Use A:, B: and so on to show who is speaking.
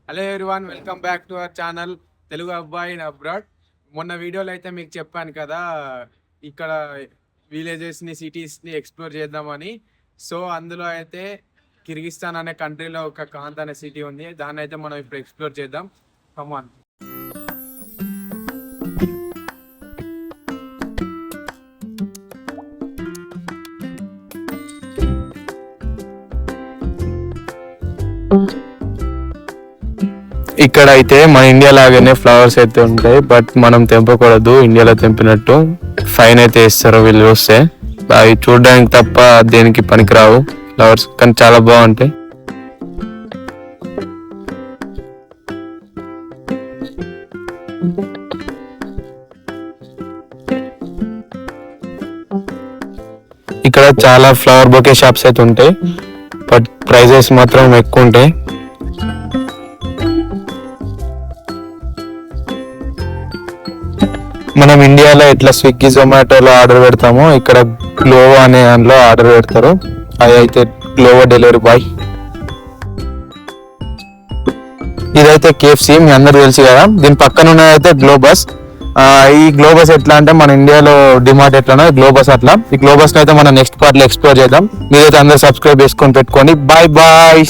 A: Hello everyone, welcome back to our channel Telugu అబ్బాయి in abroad. మొన్న వీడియోలో అయితే మీకు చెప్పాను కదా, ఇక్కడ విలేజెస్ని సిటీస్ని ఎక్స్ప్లోర్ చేద్దామని. సో అందులో అయితే కిర్గిస్తాన్ అనే కంట్రీలో ఒక కాంత్ అనే సిటీ ఉంది. దాన్ని అయితే మనం ఇప్పుడు ఎక్స్ప్లోర్ చేద్దాం. కమాన్. ఇక్కడ అయితే మన ఇండియా లాగానే ఫ్లవర్స్ అయితే ఉంటాయి, బట్ మనం తెంపకూడదు. ఇండియాలో తెంపినట్టు ఫైన్ అయితే వేస్తారు వీళ్ళు వస్తే. అవి చూడడానికి తప్ప దేనికి పనికిరావు ఫ్లవర్స్, కానీ చాలా బాగుంటాయి. ఇక్కడ చాలా ఫ్లవర్ బొకే షాప్స్ అయితే ఉంటాయి, బట్ ప్రైజెస్ మాత్రం ఎక్కువ ఉంటాయి. మనం ఇండియాలో ఇట్లా స్విగ్గీ జొమాటోలో ఆర్డర్ పెడతాము, ఇక్కడ గ్లోవో అనే దాంట్లో ఆర్డర్ పెడతారు. అది అయితే గ్లోవో డెలివరీ బాయ్. ఇదైతే KFC, మీ అందరు తెలుసు కదా. దీని పక్కన ఉన్నదైతే గ్లోబస్. ఈ గ్లోబస్ ఎట్లా అంటే మన ఇండియాలో డిమార్ట్ ఎట్లానో గ్లోబస్ అట్లా. ఈ గ్లోబస్ అయితే మనం నెక్స్ట్ పార్ట్ లో ఎక్స్ప్లోర్ చేద్దాం. మీరైతే అందరు సబ్స్క్రైబ్ చేసుకొని పెట్టుకోండి. Bye bye.